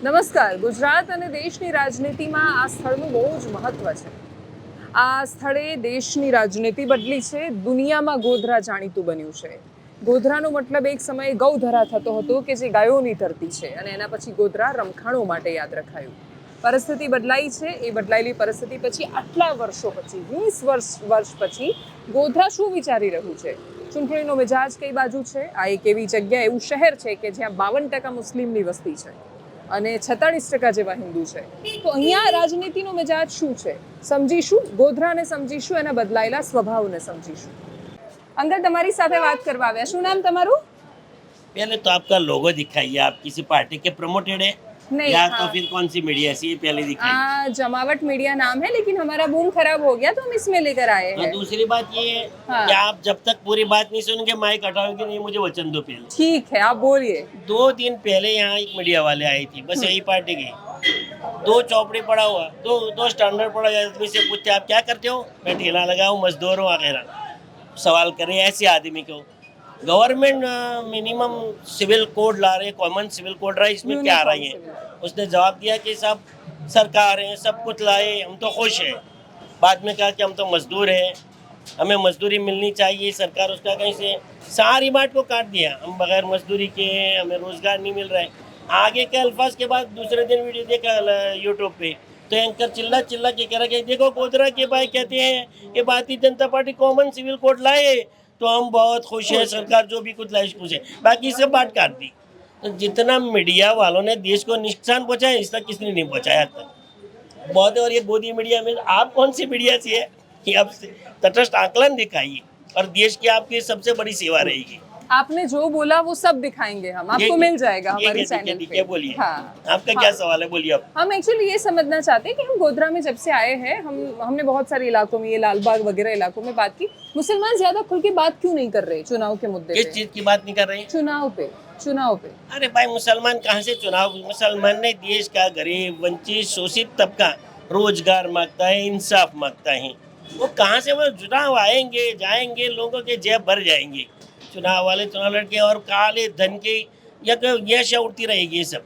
નમસ્કાર. ગુજરાત અને દેશની રાજનીતિમાં આ સ્થળનું બહુ જ મહત્વ છે. આ સ્થળે દેશની રાજનીતિ બદલી છે. દુનિયામાં ગોધરા જાણીતું બન્યું છે. ગોધરાનો મતલબ એક સમયે ગૌધરા થતો હતો કે જે ગાયોની ધરતી છે, અને એના પછી ગોધરા રમખાણો માટે યાદ રખાયું. પરિસ્થિતિ બદલાઈ છે. એ બદલાયેલી પરિસ્થિતિ પછી આટલા વર્ષો પછી 20 વર્ષ પછી ગોધરા શું વિચારી રહ્યું છે? ચૂંટણીનો મિજાજ કઈ બાજુ છે? આ એક એવી જગ્યા, એવું શહેર છે કે જ્યાં 52% મુસ્લિમની વસ્તી છે અને 46% જેવા હિન્દુ છે. તો અહીંયા રાજનીતિનો મિજાજ શું છે સમજીશું. ગોધરાને સમજીશું, એના બદલાયેલા સ્વભાવને સમજીશું. અંદર તમારી સાથે વાત કરવા આવ્યા. શું નામ તમારું? पहले तो आपका लोगो दिखाइए, आप किसी पार्टी के प्रमोटेड है नहीं, या हाँ। तो फिर कौन सी मीडिया से, ये पहले दिखाइए। जमावट मीडिया नाम है, लेकिन हमारा बूम खराब हो गया तो हम इसमें लेकर आए और हैं. दूसरी बात ये है हाँ। कि आप जब तक पूरी बात नहीं सुनेंगे माइक हटाओगे नहीं, मुझे वचन दो पहले। ठीक है, आप बोलिए. 2 दिन पहले यहाँ एक मीडिया वाले आई थी, बस यही पार्टी की। 2 चौपड़ी पड़ा हुआ, दो स्टैंडर्ड पड़ा हुआ, आदमी से पूछते आप क्या करते हो? मैं ठेला लगाऊं, मजदूर हूँ वगैरह। सवाल करे ऐसे आदमी को। गवर्नमेंट मिनिमम सिविल कोड ला रहे, कॉमन सिविल कोड रहा है, इसमें क्या आ रही है? उसने जवाब दिया कि सब सरकार है, सब कुछ लाए, हम तो खुश हैं। बाद में कहा कि हम तो मजदूर हैं, हमें मजदूरी मिलनी चाहिए। सरकार उसका कहीं से सारी बात को काट दिया, हम बगैर मजदूरी के हैं, हमें रोजगार नहीं मिल रहा है। आगे के अल्फाज के बाद दूसरे दिन वीडियो देखा यूट्यूब पे, तो एंकर चिल्ला चिल्ला के कह रहा कि देखो गोधरा के भाई कहते हैं कि Bharatiya Janata party common civil code लाए तो हम बहुत खुश हैं, सरकार जो भी कुछ लाई खुश है, बाकी सब बात काट दी। तो जितना मीडिया वालों ने देश को नुकसान पहुंचाया, इस तक किसने नहीं पहुंचाया तक बहुत है। और ये गोदी मीडिया में आप कौन सी मीडिया से है कि आप तटस्थ आकलन दिखाइए, और देश की आपकी सबसे बड़ी सेवा रहेगी। आपने जो बोला वो सब दिखाएंगे हम, आपको मिल जाएगा हमारे चैनल पे. बोलिए। हाँ. आपका क्या सवाल है, बोलिए आप। हम एक्चुअली ये समझना चाहते हैं कि हम गोधरा में जब से आए हैं, हमने बहुत सारे इलाकों में, ये लालबाग वगैरह इलाकों में बात की. मुसलमान ज्यादा खुल के बात क्यों नहीं कर रहे चुनाव के मुद्दे किस पे? चीज की बात नहीं कर रहे हैं? चुनाव पे. अरे भाई, मुसलमान कहाँ से चुनाव? मुसलमान ने देश का गरीब, वंचित, शोषित तबका रोजगार मांगता है, इंसाफ मांगता है। वो कहाँ से? वो चुनाव आएंगे जाएंगे, लोगों के जेब भर जाएंगे। चुनाव वाले चुनाव लड़के और काले धन की यश उड़ती रहेगी ये सब।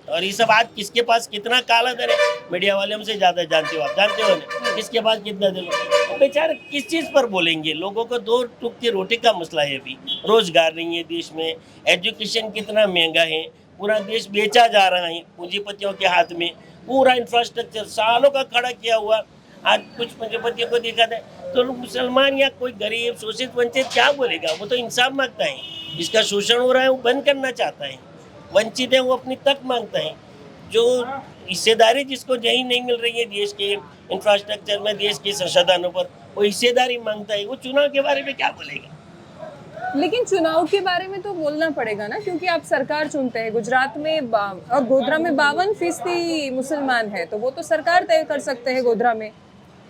और ये सब आज किसके पास कितना काला धन है, मीडिया वाले हमसे ज्यादा जानते हो, आप जानते हो ना किसके पास कितना धन है। बेचारे किस चीज पर बोलेंगे? लोगों को 2 टुक की रोटी का मसला है। अभी रोजगार नहीं है देश में, एजुकेशन कितना महंगा है, पूरा देश बेचा जा रहा है पूंजीपतियों के हाथ में। पूरा इंफ्रास्ट्रक्चर सालों का खड़ा किया हुआ आज कुछ पूंजीपतियों को देखा जाए तो मुसलमान या कोई गरीब, शोषित, वंचित क्या बोलेगा? वो तो इंसाफ मांगता है। जिसका शोषण हो रहा है वो बंद करना चाहता है, वंचित है वो अपनी तक मांगता है। जो हिस्सेदारी जिसको यही नहीं मिल रही है देश के इंफ्रास्ट्रक्चर में, देश के संसाधनों पर, वो हिस्सेदारी मांगता है। वो चुनाव के बारे में क्या बोलेगा? लेकिन चुनाव के बारे में तो बोलना पड़ेगा ना, क्योंकि आप सरकार चुनते हैं। गुजरात में और गोधरा में 52% मुसलमान है, तो वो तो सरकार तय कर सकते हैं गोधरा में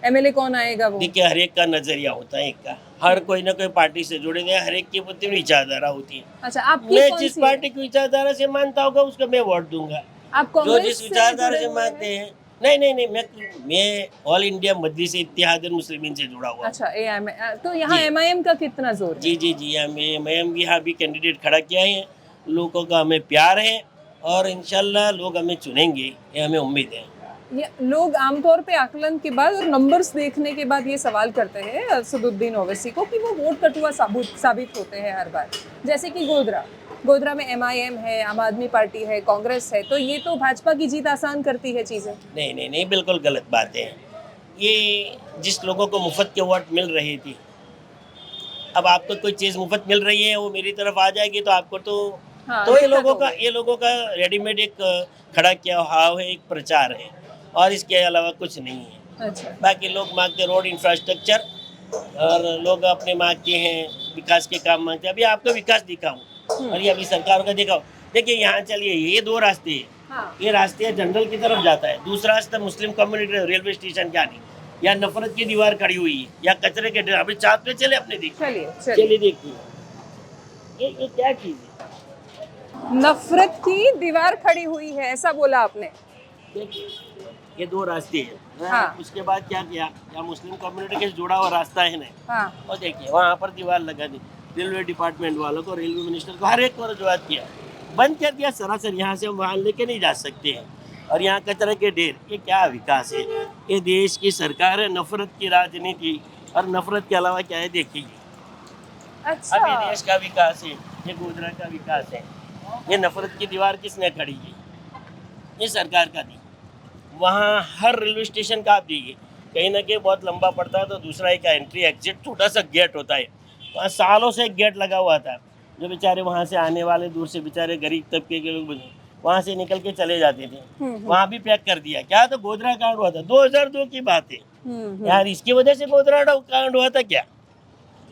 एमएलए कौन आएगा वो. देखिए, हर एक का नजरिया होता है, एक का हर कोई ना कोई पार्टी से जुड़े गए, हर एक की अपनी विचारधारा होती है। अच्छा, आपकी मैं कौन जिस सी पार्टी की विचारधारा से मानता होगा उसको मैं वोट दूंगा। आप जो कांग्रेस जिस से विचारधारा जुड़े से हुए मानते हैं? हैं, नहीं, मैं ऑल इंडिया मजलिस इत्तेहाद मुस्लिमीन से जुड़ा हुआ। अच्छा, एआईएम. तो यहाँ जी। एमआईएम का कितना जोर है? जी, हमें यहाँ भी कैंडिडेट खड़ा किया है। लोगों का हमें प्यार है और इंशाल्लाह लोग हमें चुनेंगे, ये हमें उम्मीद है। ये लोग आमतौर पे आकलन के बाद और नंबर्स देखने के बाद ये सवाल करते हैं असदुद्दीन ओवैसी को कि वो वोट कटुआ साबित होते हैं हर बार. जैसे कि गोधरा में एमआईएम है, आम आदमी पार्टी है, कांग्रेस है, तो ये तो भाजपा की जीत आसान करती है चीजें. नहीं, बिल्कुल गलत बात है। ये जिस लोगों को मुफ्त के वोट मिल रही थी, अब आपको कोई चीज़ मुफ्त मिल रही है, वो मेरी तरफ आ जाएगी तो आपको तो हाँ, तो दिक्कत ये लोगों का रेडीमेड एक खड़ा किया हुआ है, एक प्रचार है, और इसके अलावा कुछ नहीं है। अच्छा. बाकी लोग मांगते रोड इंफ्रास्ट्रक्चर, और लोग अपने मांगते हैं विकास के काम मांगते हैं। अभी आपको विकास दिखाऊं और ये अभी सरकार का दिखाओ। देखिए, यहाँ चलिए, ये 2 रास्ते हैं। हाँ. ये रास्ते जनरल की तरफ जाता है, दूसरा रास्ता मुस्लिम कम्युनिटी रेलवे स्टेशन क्या नहीं, या नफरत की दीवार खड़ी हुई है, या कचरे के ढेर। अभी चाँद पे चले अपने देखिए, चलिए देखिए ये क्या चीज़ है? नफरत की दीवार खड़ी हुई है, ऐसा बोला आपने. देखिए, ये 2 रास्ते हैं। हाँ. उसके बाद क्या किया, या मुस्लिम कम्युनिटी के जुड़ा हुआ रास्ता है ना, हाँ. और देखिए वहाँ पर दीवार लगा दी। रेलवे डिपार्टमेंट वालों को, रेलवे मिनिस्टर को, हर एक को रजूआत किया, बंद कर दिया सरासर, यहाँ से हम वाहन लेके नहीं जा सकते हैं। और यहाँ कचरे के ढेर, ये क्या विकास है? ये देश की सरकार है, नफरत की राजनीति, और नफरत के अलावा क्या है देखिए। अब अच्छा, ये देश का विकास है, ये गोधरा का विकास है। ये नफरत की दीवार किसने खड़ी की? ये सरकार का दी। वहाँ हर रेलवे स्टेशन का आप देखिए, कहीं ना कहीं बहुत लंबा पड़ता है तो दूसरा एक एंट्री एग्जिट छोटा सा गेट होता है। वहाँ सालों से एक गेट लगा हुआ था, जो बेचारे वहाँ से आने वाले दूर से बेचारे गरीब तबके के लोग वहाँ से निकल के चले जाते थे। वहाँ भी पैक कर दिया। क्या तो गोधरा कांड हुआ था, 2002 की बात है यार। इसकी वजह से गोधरा कांड हुआ था क्या?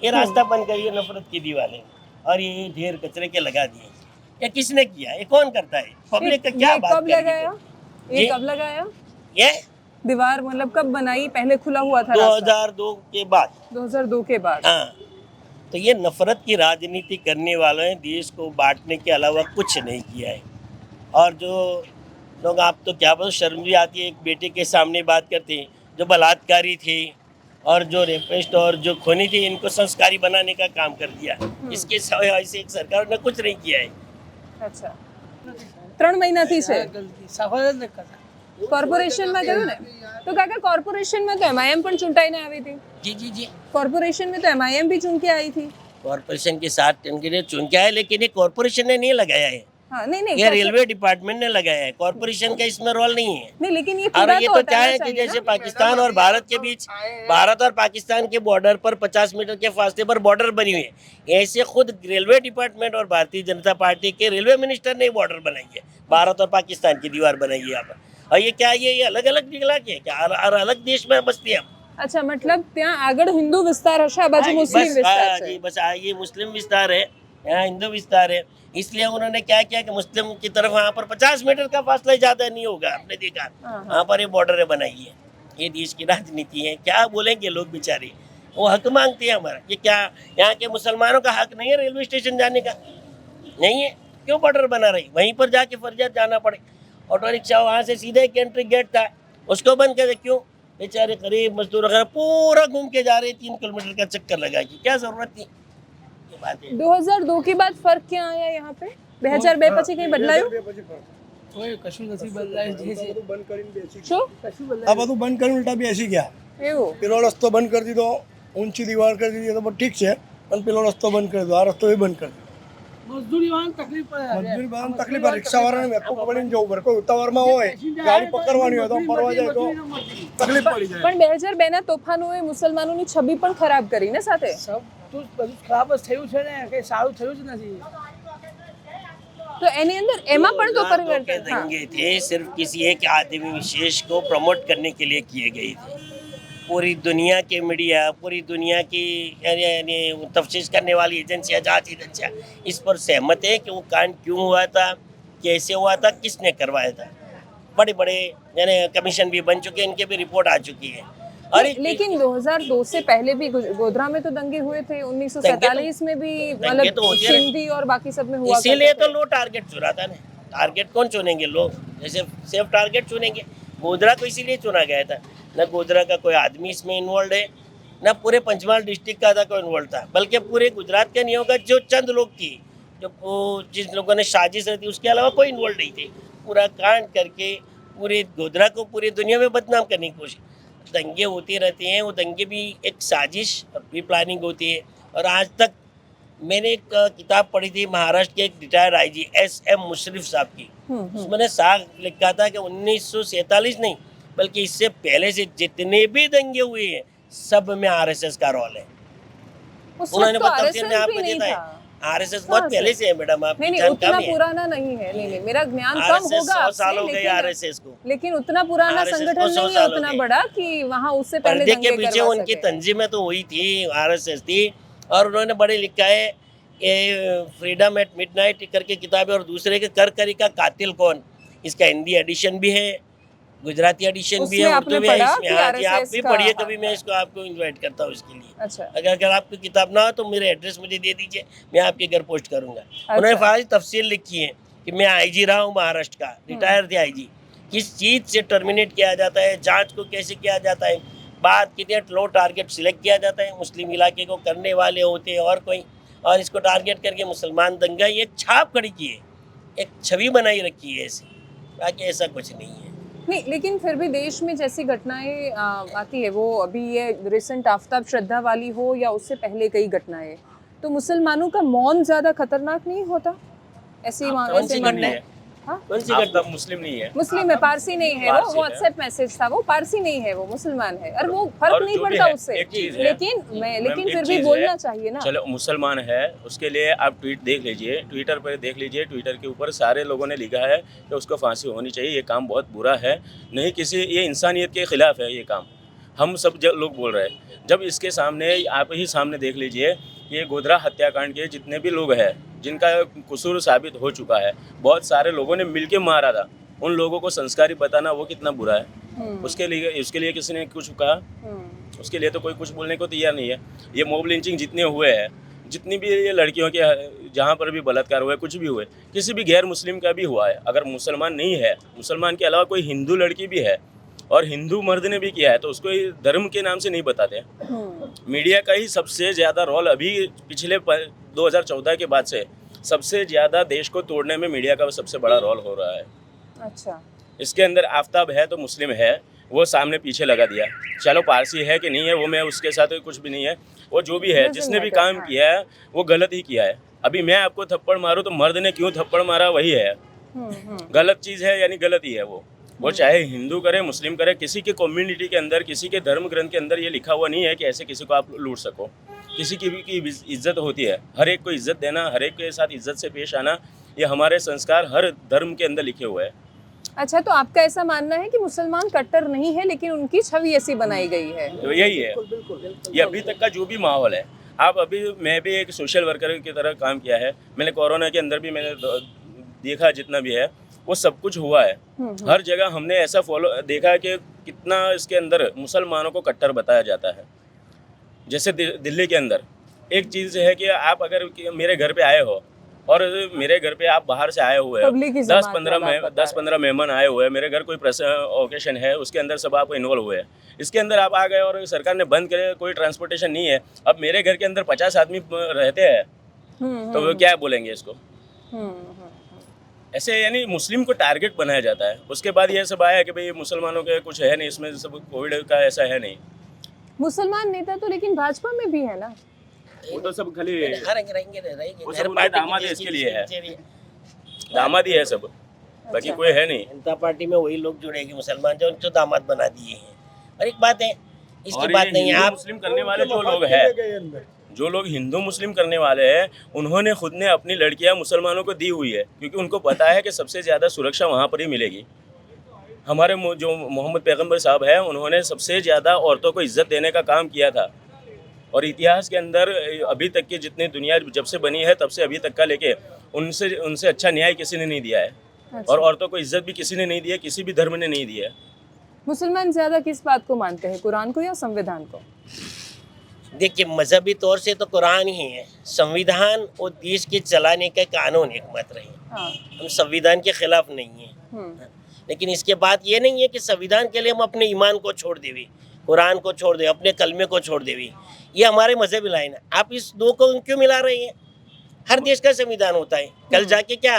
ये रास्ता बंद करिए नफरत की दीवारें, और ये ढेर कचरे के लगा दिए। ये किसने किया? ये कौन करता है? पब्लिक का क्या ये बात कब करेगी? लगाया? ये जी? कब लगाया ये दीवार? मतलब कब बनाई? पहले खुला हुआ था रास्ता? 2002 के बाद। 2002 के बाद। हाँ, तो ये नफरत की राजनीति करने वालों ने देश को बांटने के अलावा कुछ नहीं किया है। और जो लोग, आप तो क्या बोलो, शर्म भी आती है एक बेटे के सामने बात करते हैं, जो बलात्कारी थे और जो रेपिस्ट और जो खूनी थे, इनको संस्कारी बनाने का काम कर दिया। इसके सिवाय ऐसे एक सरकार ने कुछ नहीं किया है। અચ્છા 3 મહિનાથી છે સફળ જ ન કરતા. કોર્પોરેશનમાં ગયું ને તો કાકા કોર્પોરેશનમાં તો એમઆઈએમ પણ ચૂંટાઈને આવી હતી जी जी जी, કોર્પોરેશન में तो एमआईएम भी चुन के आई थी कॉरपोरेशन के साथ इनके चुन के आए, लेकिन ये कॉरपोरेशन ने नहीं लगाया है, हाँ नहीं नहीं ये रेलवे डिपार्टमेंट ने लगाया है। कॉरपोरेशन का इसमें रोल नहीं है। नहीं लेकिन ये और पूरा ये तो तो क्या हटाना है कि चाहिए जैसे ना। पाकिस्तान और भारत के बीच, भारत और पाकिस्तान के बॉर्डर पर 50 मीटर के फासले पर बॉर्डर बनी हुई है, ऐसे खुद रेलवे डिपार्टमेंट और भारतीय जनता पार्टी के रेलवे मिनिस्टर ने बॉर्डर बनाई है, भारत और पाकिस्तान की दीवार बनाई है यहाँ पर। और ये क्या, ये अलग अलग निकला के क्या, और अलग देश में बसती है हम। अच्छा मतलब ત્યાં આગળ હિન્દુ વિસ્તાર હશે આ બાજુ મુસ્લિમ વિસ્તાર हाँ છે जी, बस ये मुस्लिम विस्तार है, यहाँ हिंदू विस्तार है। इसलिए उन्होंने क्या किया कि मुस्लिम की तरफ वहाँ पर 50 मीटर का फासला ज्यादा नहीं होगा, आपने देखा हाँ। वहाँ पर ये बॉर्डर बनाई है। ये देश की राजनीति है। क्या बोलेंगे लोग बेचारे, वो हक मांगते हैं हमारा। ये क्या यहाँ के मुसलमानों का हक नहीं है रेलवे स्टेशन जाने का? नहीं है, क्यों बॉर्डर बना रही? वहीं पर जाके फर्जियात जाना पड़े। ऑटो रिक्शा वहाँ से सीधे एक एंट्री गेट था, उसको बंद कर दे। क्यों? बेचारे गरीब मजदूर वगैरह पूरा घूम के जा रहे, 3 किलोमीटर का चक्कर लगा के, क्या जरूरत थी? ये बात है। 2002 के बाद फर्क क्या आया यहाँ पे 2002 પછી કઈ બદલાયું કોઈ કશું નથી બદલાય જે છે બંધ કરીને બેસી શું કશું આ બદલાય બધું બંધ કરીને ઉલટા બેસી ગયા. એવું પેલો રસ્તો બંધ કરી દીધો, ઊંચી દીવાલ કરી દીધી, તો ઠીક છે, પણ પેલો રસ્તો બંધ કરી દીધો, આ રસ્તો એ બંધ કરી દીધો. મજદૂરી વાળાને તકલીફ પડે મજદૂરી બધાને તકલીફ પડે. રિક્ષાવાળાને વેકો પકડીને જવું પડે. કોઈ ઉતાવળમાં હોય, ગાડી પકડવાની હોય તો ફરવા જાય તો તકલીફ પડી જાય. પણ 2002 ના તોફાનોએ મુસલમાનોની છબી પણ ખરાબ કરી ને સાથે સબ તો બધું ખરાબ જ થયું છે ને કઈ સારું થયું જ નથી. તો એની અંદર એમાં પણ તો 2002 के પરિવર્તન हाँ दंगे थे, सिर्फ किसी एक आदमी विशेष को प्रमोट करने के लिए किए गए थे। पूरी दुनिया के मीडिया, पूरी दुनिया की यानी तफ्तीश करने वाली एजेंसियाँ, जांच एजेंसियाँ इस पर सहमत है कि वो कांड क्यों हुआ था, कैसे हुआ था, किसने करवाया था। बड़े बड़े यानी कमीशन भी बन चुके हैं, इनके भी रिपोर्ट आ चुकी है। और लेकिन 2002 से पहले भी गोधरा में तो दंगे हुए थे 1947 में भी दंगे मतलब तो होते रहे। सिंधी और बाकी सब में हुआ इसीलिए करते तो थे। लो टारगेट चुना था ना। टारगेट कौन चुनेंगे? लोग। जैसे सेफ टारगेट चुनेंगे। गोधरा को इसीलिए चुना गया था, न गोधरा का कोई आदमी इसमें इन्वॉल्व है, न पूरे पंचमहाल डिस्ट्रिक्ट का था कोई इन्वॉल्व था, बल्कि पूरे गुजरात का नहीं होगा। जो चंद लोग थी, जो जिन लोगों ने साजिश रहती, उसके अलावा कोई इन्वॉल्व नहीं थे। पूरा कांड करके पूरे गोधरा को पूरी दुनिया में बदनाम करने की कोशिश। दंगे होते रहते हैं, वो दंगे भी एक साजिश और प्री प्लानिंग होती है। और आज तक मैंने एक किताब पढ़ी थी महाराष्ट्र के एक रिटायर्ड आईजी SM मुशर्रफ साहब की, उसमें साफ लिखा था कि 1947 नहीं बल्कि इससे पहले से जितने भी दंगे हुए हैं सब में RSS का रोल है। उस उन्होंने वक्त तो बहुत तफसील RSS में आपको भी नहीं देता है। था। RSS बहुत कहाँ से? पहले से है मैडम, आप नहीं नहीं जान उतना कम है। पुराना नहीं है नहीं नहीं मेरा ज्ञान कम RSS होगा 100 आपसे, साल हो गए लेकिन RSS को। लेकिन उतना पुराना RSS को संगठन 100 नहीं है साल हो उतना गए। बड़ा कि वहाँ उससे पहले पर्दे दंगे के पीछे करवा उनकी सके। तंजीमें तो हुई थी, RSS थी। और उन्होंने बड़े लिखा है ये फ्रीडम एट मिडनाइट करके किताब है, और दूसरे के कर करी का कातिल कौन, इसका हिंदी एडिशन भी है, गुजराती एडिशन भी है, उसमें उर्दू आपने भी है। पढ़ा इसमें कि हाँ जी, आप RSS भी का- पढ़िए हाँ, कभी, मैं इसको आपको इनवाइट करता हूँ इसके लिए। अच्छा अगर आपकी किताब ना हो तो मेरा एड्रेस मुझे दे दीजिए, मैं आपके घर पोस्ट करूंगा। उन्होंने फाजी तफसील लिखी है कि मैं IG रहा हूँ महाराष्ट्र का, रिटायर थे IG, किस चीज़ से टर्मिनेट किया जाता है, जांच को कैसे किया जाता है, बात कितने लो टारगेट सिलेक्ट किया जाता है, मुस्लिम इलाके को करने वाले होते हैं और कोई, और इसको टारगेट करके मुसलमान दंगा, ये छाप खड़ी की है। एक छवि बनाई रखी है ऐसी, बाकी ऐसा कुछ नहीं है। नहीं, लेकिन फिर भी देश में जैसी घटनाएं आती है, वो अभी ये रिसेंट आफताब श्रद्धा वाली हो या उससे पहले कई घटनाएं, तो मुसलमानों का मौन ज्यादा खतरनाक नहीं होता? ऐसे कौन सी मानना घटना है? है? हाँ? कौन सी आप घटना? तब मुस्लिम नहीं है। मुस्लिम है, पारसी नहीं है, वो पारसी है। व्हाट्सएप मैसेज था, वो पारसी नहीं है, वो मुसलमान है, और वो फर्क और नहीं जो भी पड़ता है, उससे। एक चीज़ है, लेकिन एक फिर भी चीज़ बोलना है, चाहिए ना। चलो मुसलमान है, उसके लिए आप ट्वीट देख लीजिए, ट्विटर पर देख लीजिए, ट्विटर के ऊपर सारे लोगों ने लिखा है कि उसको फांसी होनी चाहिए, ये काम बहुत बुरा है, नहीं किसी ये इंसानियत के खिलाफ है ये काम, हम सब लोग बोल रहे हैं। जब इसके सामने आप ही सामने देख लीजिए, ये गोधरा हत्याकांड के जितने भी लोग हैं जिनका कसूर साबित हो चुका है, बहुत सारे लोगों ने मिलके मारा था, उन लोगों को संस्कारी बताना वो कितना बुरा है। उसके लिए किसी ने कुछ कहा? उसके लिए तो कोई कुछ बोलने को तैयार नहीं है। ये मॉब लिंचिंग जितने हुए हैं, जितनी भी ये लड़कियों के जहाँ पर भी बलात्कार हुए, कुछ भी हुए, किसी भी गैर मुस्लिम का भी हुआ है, अगर मुसलमान नहीं है, मुसलमान के अलावा कोई हिंदू लड़की भी है और हिंदू मर्द ने भी किया है, तो उसको धर्म के नाम से नहीं बताते। मीडिया का ही सबसे ज़्यादा रोल अभी पिछले 2014 के बाद से सबसे ज़्यादा देश को तोड़ने में मीडिया का सबसे बड़ा रोल हो रहा है। अच्छा, इसके अंदर आफताब है तो मुस्लिम है, वो सामने पीछे लगा दिया, चलो पारसी है कि नहीं है वो मैं उसके साथ कुछ भी नहीं है, वो जो भी है जिसने भी काम किया है वो गलत ही किया है। अभी मैं आपको थप्पड़ मारूं तो मर्द ने क्यों थप्पड़ मारा वही है, गलत चीज़ है यानी गलत ही है वो चाहे हिंदू करे मुस्लिम करे, किसी के कम्युनिटी के अंदर किसी के धर्म ग्रंथ के अंदर ये लिखा हुआ नहीं है कि ऐसे किसी को आप लूट सको। किसी की भी की इज्जत होती है, हर एक को इज्जत देना, हर एक के साथ इज्जत से पेश आना, ये हमारे संस्कार हर धर्म के अंदर लिखे हुए हैं। अच्छा, तो आपका ऐसा मानना है कि मुसलमान कट्टर नहीं है, लेकिन उनकी छवि ऐसी बनाई गई है? तो यही है, ये अभी तक का जो भी माहौल है। आप अभी मैं भी एक सोशल वर्कर की तरह काम किया है, मैंने कोरोना के अंदर भी मैंने देखा जितना भी है वो सब कुछ हुआ है। हर जगह हमने ऐसा देखा है कि कितना इसके अंदर मुसलमानों को कट्टर बताया जाता है। जैसे दिल्ली के अंदर एक चीज़ है कि आप अगर मेरे घर पे आए हो और मेरे घर पे आप बाहर से आए हुए हो, 10-15 मेहमान आए हुए हैं, मेरे घर कोई ओकेशन है उसके अंदर सब आप इन्वॉल्व हुए हैं, इसके अंदर आप आ गए और सरकार ने बंद करे, कोई ट्रांसपोर्टेशन नहीं है, अब मेरे घर के अंदर 50 आदमी रहते हैं तो वो क्या बोलेंगे इसको? ऐसे यानी मुस्लिम को टारगेट बनाया जाता है। उसके बाद ये सब आया कि भाई मुसलमानों के कुछ है नहीं, इसमें सब कोविड का ऐसा है नहीं। मुसलमान नेता तो लेकिन भाजपा में भी है ना? वो तो सब खाली रहेंगे वो सब उनके दामाद है, इसके लिए है, दामाद ही है सब, बाकी कोई है नहीं। जनता पार्टी में वही लोग जुड़ेंगे मुसलमान जो दामाद बना दिए हैं। और एक बात है, इसकी बात नहीं है, आप मुस्लिम करने वाले जो लोग हैं, जो लोग हिंदू मुस्लिम करने वाले हैं, उन्होंने खुद ने अपनी लड़कियां मुसलमानों को दी हुई है, क्योंकि उनको पता है कि सबसे ज़्यादा सुरक्षा वहाँ पर ही मिलेगी। हमारे जो मोहम्मद पैगंबर साहब हैं, उन्होंने सबसे ज़्यादा औरतों को इज्जत देने का काम किया था, और इतिहास के अंदर अभी तक की जितनी दुनिया जब से बनी है तब से अभी तक का लेके उनसे अच्छा न्याय किसी ने नहीं दिया है। अच्छा। और औरतों को इज्जत भी किसी ने नहीं दी है, किसी भी धर्म ने नहीं दी है। मुसलमान ज्यादा किस बात को मानते हैं, कुरान को या संविधान को? देखिए, मजहबी तौर से तो कुरान ही है, संविधान और देश के चलाने का कानून एकमात्र है। हाँ। हम संविधान के खिलाफ नहीं है, लेकिन इसके बाद ये नहीं है कि संविधान के लिए हम अपने ईमान को छोड़ देवी, कुरान को छोड़ दे, अपने कलमे को छोड़ देवी, ये हमारे मजहबी लाइन है। आप इस दो को क्यों मिला रही हैं? हर देश का संविधान होता है। कल जाके क्या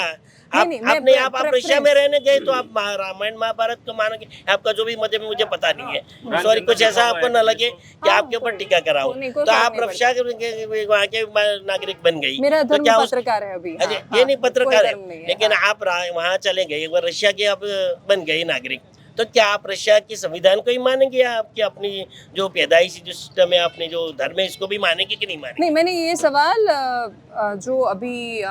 आप रशिया में रहने गए तो आप रामायण महाभारत को मानोगे, आपका जो भी मजहब है मुझे पता नहीं है, सॉरी, कुछ ऐसा आपको न लगे कि आपके ऊपर टीका कराओ, तो आप रशिया के वहाँ के नागरिक बन गई। मेरा तो धर्म क्या पत्रकार है अभी। ये नहीं पत्रकार है, लेकिन आप वहाँ चले गए, एक बार रशिया के आप बन गए नागरिक, तो क्या आप रशिया के संविधान को ही मानेंगे? आपकी अपनी जो पैदाइशी जो सिस्टम है, अपने जो धर्म है, इसको भी मानेंगे कि नहीं मानेंगे? नहीं, मैंने ये सवाल जो अभी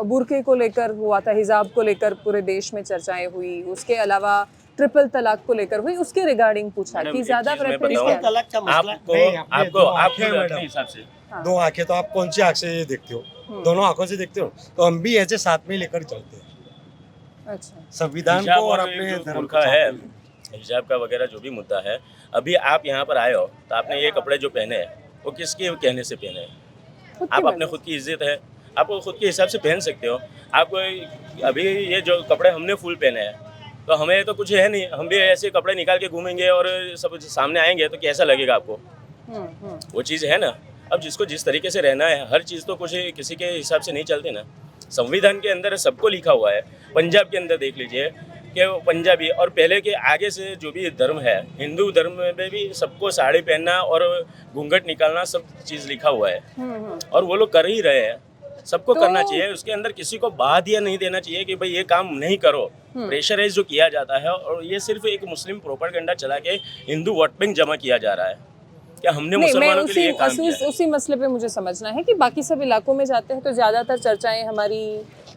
बुर्के को लेकर हुआ था, हिजाब को लेकर पूरे देश में चर्चाएं हुई, उसके अलावा ट्रिपल तलाक को लेकर हुई, उसके रिगार्डिंग पूछा कि ज्यादा प्रेफरेंस क्या है? तलाक का मसला आपको अपने हिसाब से दो आंखें, तो आप कौन सी आंख से देखते हो? दोनों आंखों से देखते हो, तो हम भी ऐसे साथ में लेकर चलते हैं। अच्छा, संविधान को और अपने धर्म का है, हिजाब का वगैरह जो भी मुद्दा है। अभी आप यहाँ पर आए हो तो आपने ये कपड़े जो पहने हैं वो किसके कहने से पहने हैं? आप अपने खुद की इज्जत है, आप खुद के हिसाब से पहन सकते हो। आप अभी ये जो कपड़े हमने फुल पहने हैं तो हमें तो कुछ है नहीं, हम भी ऐसे कपड़े निकाल के घूमेंगे और सब सामने आएंगे तो कैसा लगेगा आपको? वो चीज़ है ना। अब जिसको जिस तरीके से रहना है, हर चीज़ तो कुछ किसी के हिसाब से नहीं चलती ना। संविधान के अंदर सबको लिखा हुआ है। पंजाब के अंदर देख लीजिए कि वो पंजाबी और पहले के आगे से जो भी धर्म है, हिंदू धर्म में भी सबको साड़ी पहनना और घूंघट निकालना सब चीज़ लिखा हुआ है और वो लोग कर ही रहे हैं। सबको करना चाहिए, उसके अंदर किसी को बाधिया नहीं देना चाहिए कि भाई ये काम नहीं करो। प्रेशराइज जो किया जाता है और ये सिर्फ एक मुस्लिम प्रोपेगेंडा चला के हिंदू वोट बैंक जमा किया जा रहा है। क्या हमने नहीं, मैं मुसलमानों के लिए काम किया है? उसी मसले पे मुझे समझना है कि बाकी सब इलाकों में जाते हैं तो ज़्यादातर चर्चाएं हमारी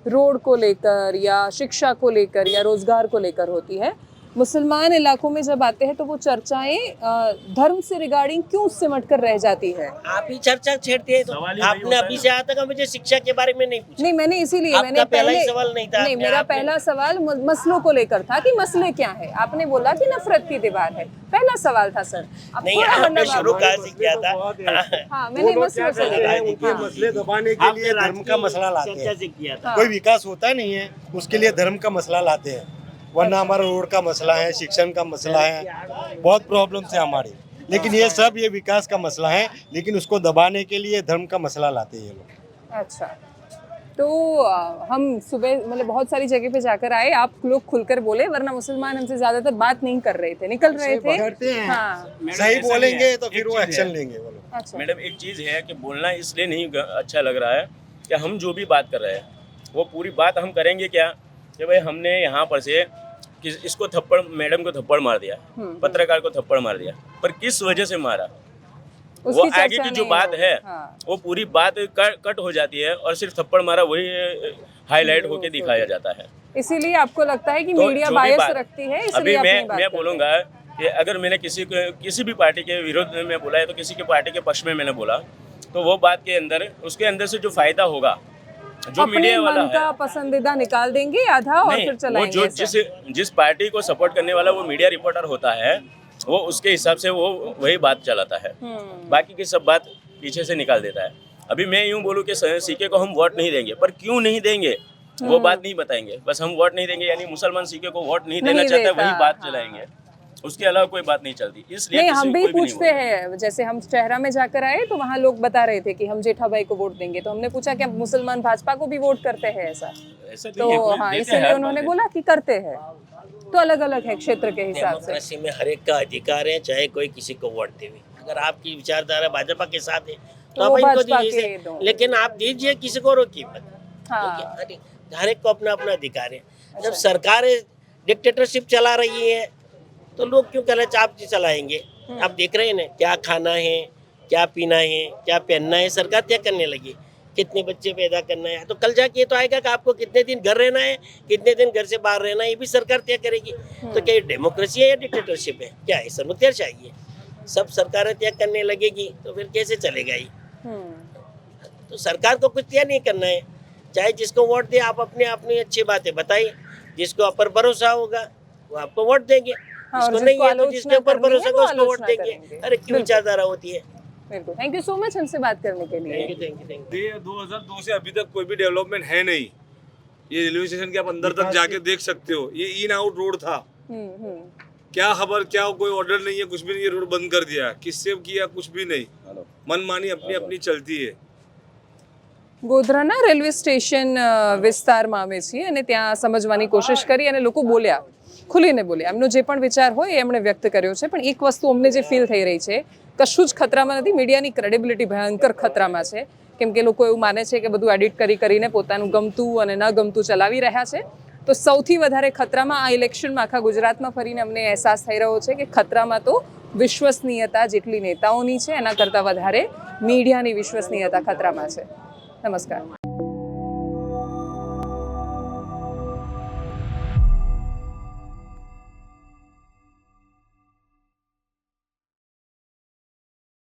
रोड को लेकर या शिक्षा को लेकर या रोजगार को लेकर होती है। मुसलमान इलाकों में जब आते हैं तो वो चर्चाएं धर्म से रिगार्डिंग क्यों सिमट कर रह जाती है? आप ही चर्चा छेड़ते हैं तो सवाल ही वही आपने होता अभी है से आज तक मुझे शिक्षा के बारे में नहीं पूछा। नहीं, मैंने इसीलिए आपका मैंने पहला ही पहले सवाल नहीं था, नहीं, आपने- मेरा आपने- पहला सवाल मसलों को लेकर था कि मसले क्या है। आपने बोला कि नफरत की दीवार है, पहला सवाल था सर। अब नहीं, थोड़ा आपने मतलब शुरू आप- कहाँ से किया था? हाँ, मैंने मसलों से करते हैं, लेकर उनके मसले दबाने के लिए धर्म का मसला लाते चर्चा हैं। से किया था। कोई विकास होता नहीं है उसके लिए धर्म का मसला लाते हैं, वरना हमारा रोड का मसला है, शिक्षण का मसला है, बहुत प्रॉब्लम्स है हमारी। लेकिन ये सब ये विकास का मसला है, लेकिन उसको दबाने के लिए धर्म का मसला लाते हैं ये लोग। अच्छा, तो हम सुबह मतलब बहुत सारी जगह पे जाकर आए, आप लोग खुलकर बोले, वरना मुसलमान हमसे ज्यादातर बात नहीं कर रहे थे, निकल रहे थे। करते हैं। हाँ, मैडम, सही ऐसा नहीं बोलेंगे है। तो एक फिर वो चीज़ एक्शन है। लेंगे वो लोग। अच्छा, मैडम एक चीज़ है कि बोलना इसलिए नहीं अच्छा लग रहा है कि हम जो भी बात कर रहे हैं वो पूरी बात हम करेंगे क्या कि भाई हमने यहाँ पर से कि इसको थप्पड़, मैडम को थप्पड़ मार दिया, पत्रकार को थप्पड़ मार दिया, पर किस वजह से मारा वो उसकी आगे चर्चा की जो नहीं बात होगी। है हाँ। वो पूरी बात कट हो जाती है और सिर्फ थप्पड़ मारा वही हाईलाइट होके दिखाया जाता है। इसीलिए आपको लगता है कि तो मीडिया जो भी बायस बात- रखती है, अभी इसलिए आप नहीं मैं बात करते। बोलूँगा कि अगर मैंने किसी भी पार्टी के विरोध में बोला है तो किसी के पार्टी के पक्ष में मैंने बोला तो वो बात के अंदर उसके अंदर से जो फायदा होगा जो अपने मीडिया वाला मन है का पसंदीदा निकाल देंगे आधा और नहीं, फिर वो चलाएंगे जो ऐसा। जिस पार्टी को सपोर्ट करने वाला वो मीडिया रिपोर्टर होता है वो उसके हिसाब से वो वही बात चलाता है, बाकी की सब बात पीछे से निकाल देता है। अभी मैं यूं बोलूं कि सीके को हम वोट नहीं देंगे, पर क्यों नहीं देंगे वो बात नहीं बताएंगे, बस हम वोट नहीं देंगे यानी मुसलमान सीके को वोट नहीं देना नहीं चाहता, देता, वही बात हाँ। चलाएंगे, उसके अलावा कोई बात नहीं चलती। इसलिए नहीं, किसी हम को भी कोई नहीं पूछते बोलता। हैं, जैसे हम चेहरा में जाकर आए तो वहाँ लोग बता रहे थे कि हम जेठाभाई को वोट देंगे, तो हमने पूछा कि अब मुसलमान भाजपा को भी वोट करते हैं ऐसा? ऐसा तो नहीं है, कोई हाँ, देते इसलिए हैं, उन्होंने हर बोला कि करते हैं। तो अलग अलग है क्षेत्र के हिसाब से। डेमोक्रेसी में हर एक का अधिकार है, चाहे कोई किसी को वोट देवे। अगर आपकी विचारधारा भाजपा के साथ है तो वो आप इनको भाजपा दीजिए, के दो। लेकिन आप दीजिए, किसी को रोकिए मत। हाँ, हर एक को अपना अपना अधिकार है। जब सरकारें डिक्टेटरशिप चला रही है तो लोग क्यों कहना चाप चलाएंगे? आप देख रहे हैं ना, क्या खाना है, क्या पीना है, क्या पहनना है, सरकार तय करने लगी। कितने बच्चे पैदा करना है, तो कल जाके ये तो आएगा कि आपको कितने दिन घर रहना है, कितने दिन घर से बाहर रहना है, ये भी सरकार तय करेगी। तो क्या ये डेमोक्रेसी है या डिक्टेटरशिप है? क्या है? सर्वोत्तर चाहिए। सब सरकारें तय करने लगेगी तो फिर कैसे चलेगा ये? तो सरकार को कुछ तय नहीं करना है, चाहे जिसको वोट दे आप अपने अपनी अच्छी बातें बताइए, जिसको ऊपर भरोसा होगा वो आपको वोट देंगे, हाँ, और जिसको नहीं जिसको है तो आलोचना जिसके ऊपर करनी है, भरोसा वो होगा उसको वोट आलोचना देंगे। करेंगे। अरे क्यों विचारधारा होती है? बिल्कुल। थैंक यू सो मच हमसे बात करने के लिए। Thank you, thank you, thank you. 2002 से अभी तक कोई भी डेवलपमेंट है नहीं। ये रेलवे स्टेशन के आप अंदर तक जाके देख सकते हो, ये इन आउट रोड था। हम्म। क्या खबर, क्या कोई ऑर्डर नहीं है, कुछ भी नहीं, ये रोड बंद कर दिया। किससे किया? कुछ भी नहीं, मनमानी अपनी अपनी चलती है। ગોધરાના રેલવે સ્ટેશન વિસ્તારમાં અમે છીએ અને ત્યાં સમજવાની કોશિશ કરી અને લોકો બોલ્યા, ખુલીને બોલ્યા, એમનો જે પણ વિચાર હોય એ એમણે વ્યક્ત કર્યો છે. પણ એક વસ્તુ અમને જે ફીલ થઈ રહી છે, કશું જ ખતરામાં નથી, મીડિયાની ક્રેડિબિલિટી ભયંકર ખતરામાં છે. કેમ કે લોકો એવું માને છે કે બધું એડિટ કરીને પોતાનું ગમતું અને ન ગમતું ચલાવી રહ્યા છે. તો સૌથી વધારે ખતરામાં આ ઇલેક્શનમાં આખા ગુજરાતમાં ફરીને અમને અહેસાસ થઈ રહ્યો છે કે ખતરામાં તો વિશ્વસનીયતા જેટલી નેતાઓની છે એના કરતાં વધારે મીડિયાની વિશ્વસનીયતા ખતરામાં છે. નમસ્કાર.